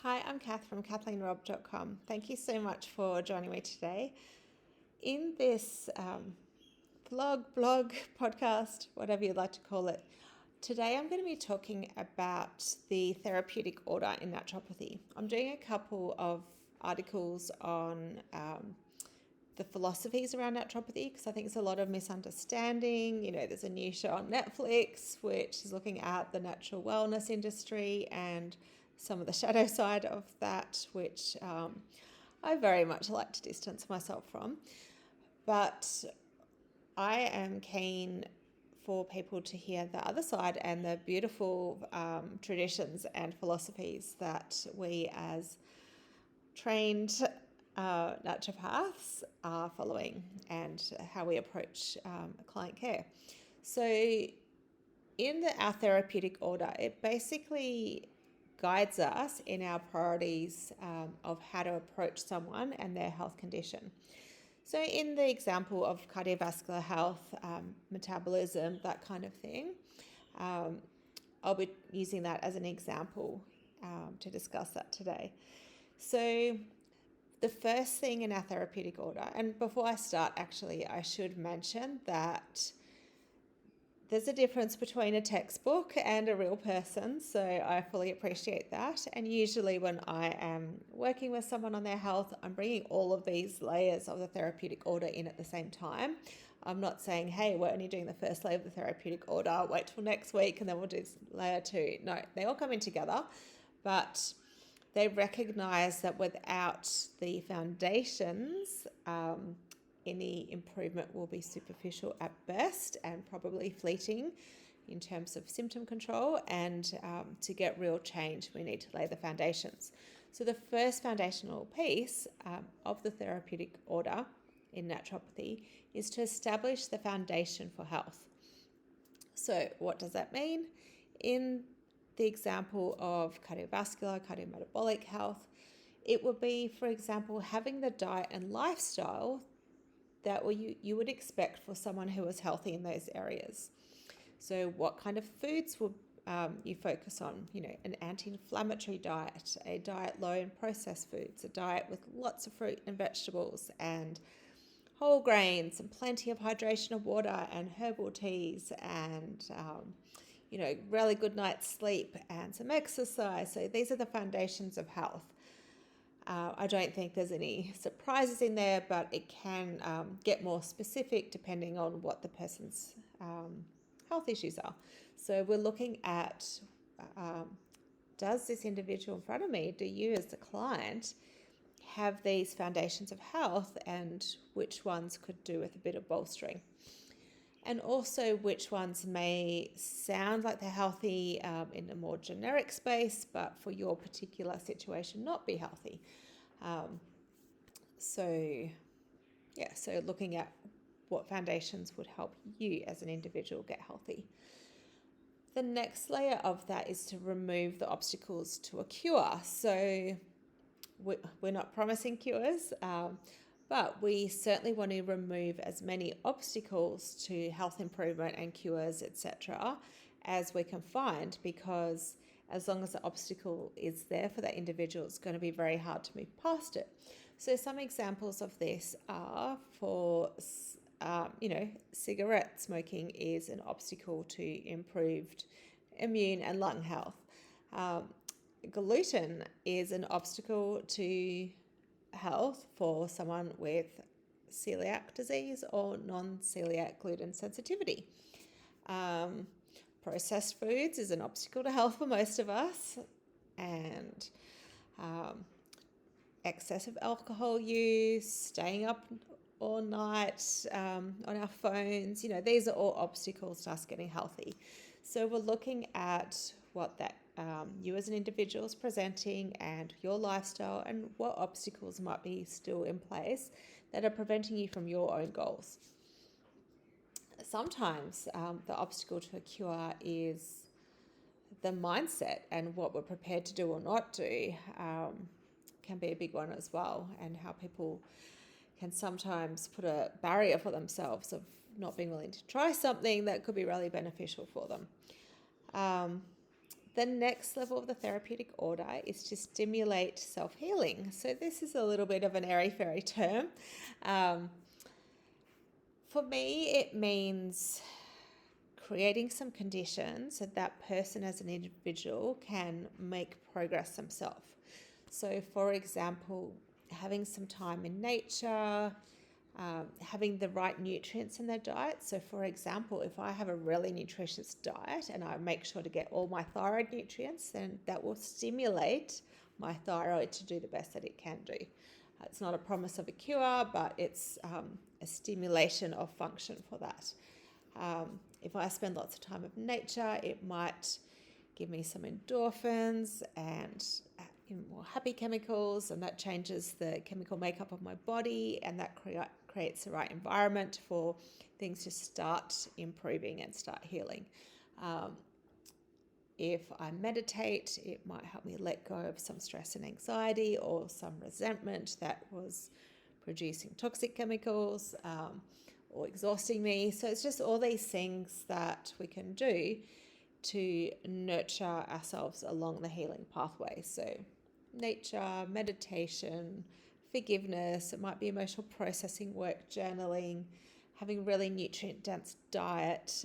Hi, I'm Kath from KathleenRob.com. Thank you so much for joining me today. In this blog, podcast, whatever you'd like to call it, today I'm going to be talking about the therapeutic order in naturopathy. I'm doing a couple of articles on the philosophies around naturopathy because I think there's a lot of misunderstanding. There's a new show on Netflix which is looking at the natural wellness industry and some of the shadow side of that, which I very much like to distance myself from. But I am keen for people to hear the other side and the beautiful traditions and philosophies that we as trained naturopaths are following and how we approach client care. So in our therapeutic order, it basically guides us in our priorities of how to approach someone and their health condition. So in the example of cardiovascular health, metabolism, that kind of thing, I'll be using that as an example to discuss that today. So the first thing in our therapeutic order, and before I start, actually, I should mention that there's a difference between a textbook and a real person, so I fully appreciate that. And usually when I am working with someone on their health, I'm bringing all of these layers of the therapeutic order in at the same time. I'm not saying, hey, we're only doing the first layer of the therapeutic order, wait till next week and then we'll do layer 2. No, they all come in together, but they recognize that without the foundations, any improvement will be superficial at best and probably fleeting in terms of symptom control. And to get real change, we need to lay the foundations. So the first foundational piece of the therapeutic order in naturopathy is to establish the foundation for health. So what does that mean? In the example of cardiovascular, cardiometabolic health, it would be, for example, having the diet and lifestyle that you would expect for someone who is healthy in those areas. So what kind of foods would you focus on? An anti-inflammatory diet, a diet low in processed foods, a diet with lots of fruit and vegetables and whole grains and plenty of hydration of water and herbal teas and really good night's sleep and some exercise. So these are the foundations of health. I don't think there's any surprises in there, but it can get more specific depending on what the person's health issues are. So we're looking at, does this individual in front of me, do you as the client have these foundations of health, and which ones could do with a bit of bolstering? And also which ones may sound like they're healthy in a more generic space, but for your particular situation not be healthy. So looking at what foundations would help you as an individual get healthy. The next layer of that is to remove the obstacles to a cure. So we're not promising cures, but we certainly want to remove as many obstacles to health improvement and cures, etc., as we can find, because as long as the obstacle is there for that individual, it's going to be very hard to move past it. So some examples of this are for, cigarette smoking is an obstacle to improved immune and lung health. Gluten is an obstacle to health for someone with celiac disease or non-celiac gluten sensitivity. Processed foods is an obstacle to health for most of us, and excessive alcohol use, staying up all night on our phones, these are all obstacles to us getting healthy. So we're looking at what that you as an individual is presenting and your lifestyle, and what obstacles might be still in place that are preventing you from your own goals. Sometimes the obstacle to a cure is the mindset, and what we're prepared to do or not do can be a big one as well, and how people can sometimes put a barrier for themselves of not being willing to try something that could be really beneficial for them. The next level of the therapeutic order is to stimulate self-healing. So this is a little bit of an airy-fairy term. For me, it means creating some conditions so that person as an individual can make progress themselves. So, for example, having some time in nature, having the right nutrients in their diet. So, for example, if I have a really nutritious diet and I make sure to get all my thyroid nutrients, then that will stimulate my thyroid to do the best that it can do. It's not a promise of a cure, but it's a stimulation of function for that. If I spend lots of time in nature, it might give me some endorphins and more happy chemicals, and that changes the chemical makeup of my body, and that creates the right environment for things to start improving and start healing. If I meditate, it might help me let go of some stress and anxiety or some resentment that was producing toxic chemicals or exhausting me. So it's just all these things that we can do to nurture ourselves along the healing pathway. So nature, meditation, forgiveness, it might be emotional processing work, journaling, having really nutrient-dense diet,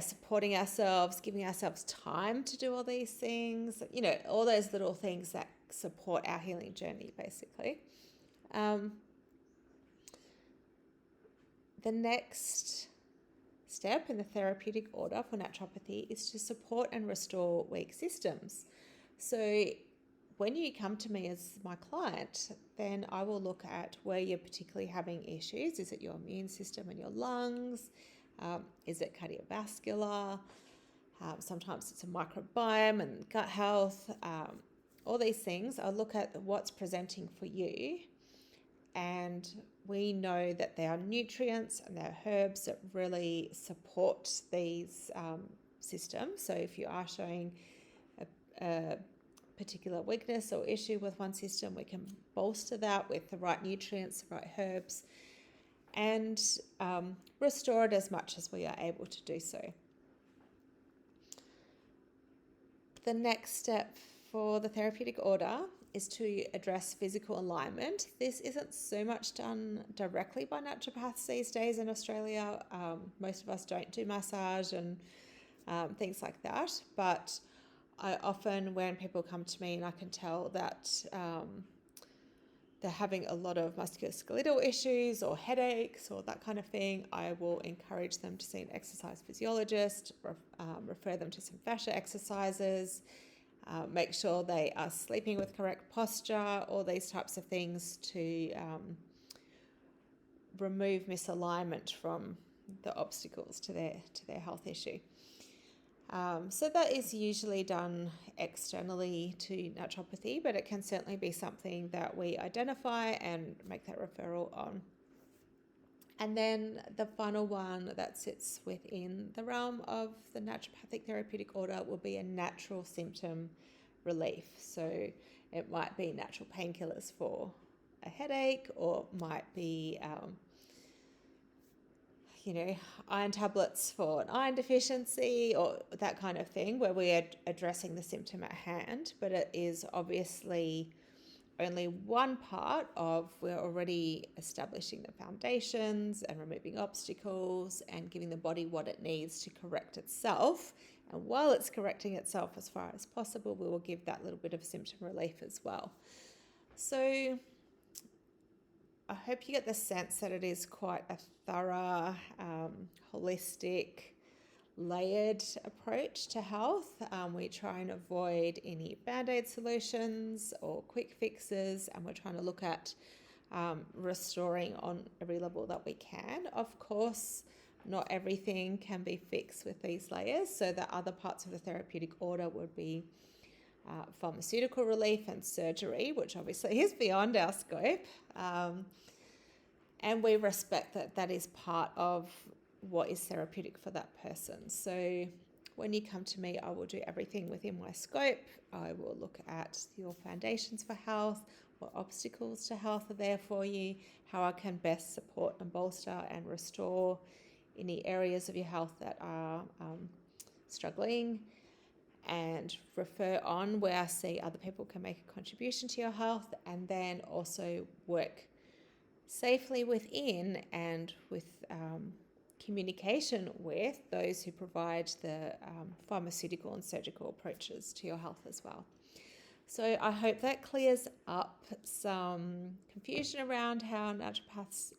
supporting ourselves, giving ourselves time to do all these things, all those little things that support our healing journey, basically. The next step in the therapeutic order for naturopathy is to support and restore weak systems. So when you come to me as my client, then I will look at where you're particularly having issues. Is it your immune system and your lungs? Is it cardiovascular? Sometimes it's a microbiome and gut health. All these things, I look at what's presenting for you, and we know that there are nutrients and there are herbs that really support these systems. So if you are showing a particular weakness or issue with one system, we can bolster that with the right nutrients, the right herbs, and restore it as much as we are able to do so. The next step for the therapeutic order is to address physical alignment. This isn't so much done directly by naturopaths these days in Australia. Most of us don't do massage and things like that, but I often, when people come to me and I can tell that they're having a lot of musculoskeletal issues or headaches or that kind of thing, I will encourage them to see an exercise physiologist, refer them to some fascia exercises, make sure they are sleeping with correct posture, all these types of things to remove misalignment from the obstacles to their health issue. So that is usually done externally to naturopathy, but it can certainly be something that we identify and make that referral on. And then the final one that sits within the realm of the naturopathic therapeutic order will be a natural symptom relief. So it might be natural painkillers for a headache, or might be iron tablets for an iron deficiency or that kind of thing, where we are addressing the symptom at hand. But it is obviously only one part of, we're already establishing the foundations and removing obstacles and giving the body what it needs to correct itself. And while it's correcting itself as far as possible, we will give that little bit of symptom relief as well. So I hope you get the sense that it is quite a thorough, holistic, layered approach to health. We try and avoid any band-aid solutions or quick fixes, and we're trying to look at restoring on every level that we can. Of course, not everything can be fixed with these layers, so the other parts of the therapeutic order would be pharmaceutical relief and surgery, which obviously is beyond our scope. And we respect that that is part of what is therapeutic for that person. So when you come to me, I will do everything within my scope. I will look at your foundations for health, what obstacles to health are there for you, how I can best support and bolster and restore any areas of your health that are struggling, and refer on where I see other people can make a contribution to your health, and then also work safely within and with communication with those who provide the pharmaceutical and surgical approaches to your health as well. So I hope that clears up some confusion around how naturopaths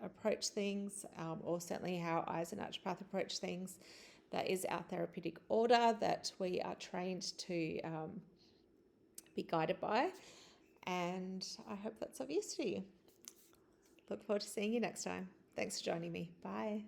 approach things, or certainly how I as a naturopath approach things. That is our therapeutic order that we are trained to be guided by, and I hope that's of use to you. Look forward to seeing you next time. Thanks for joining me. Bye.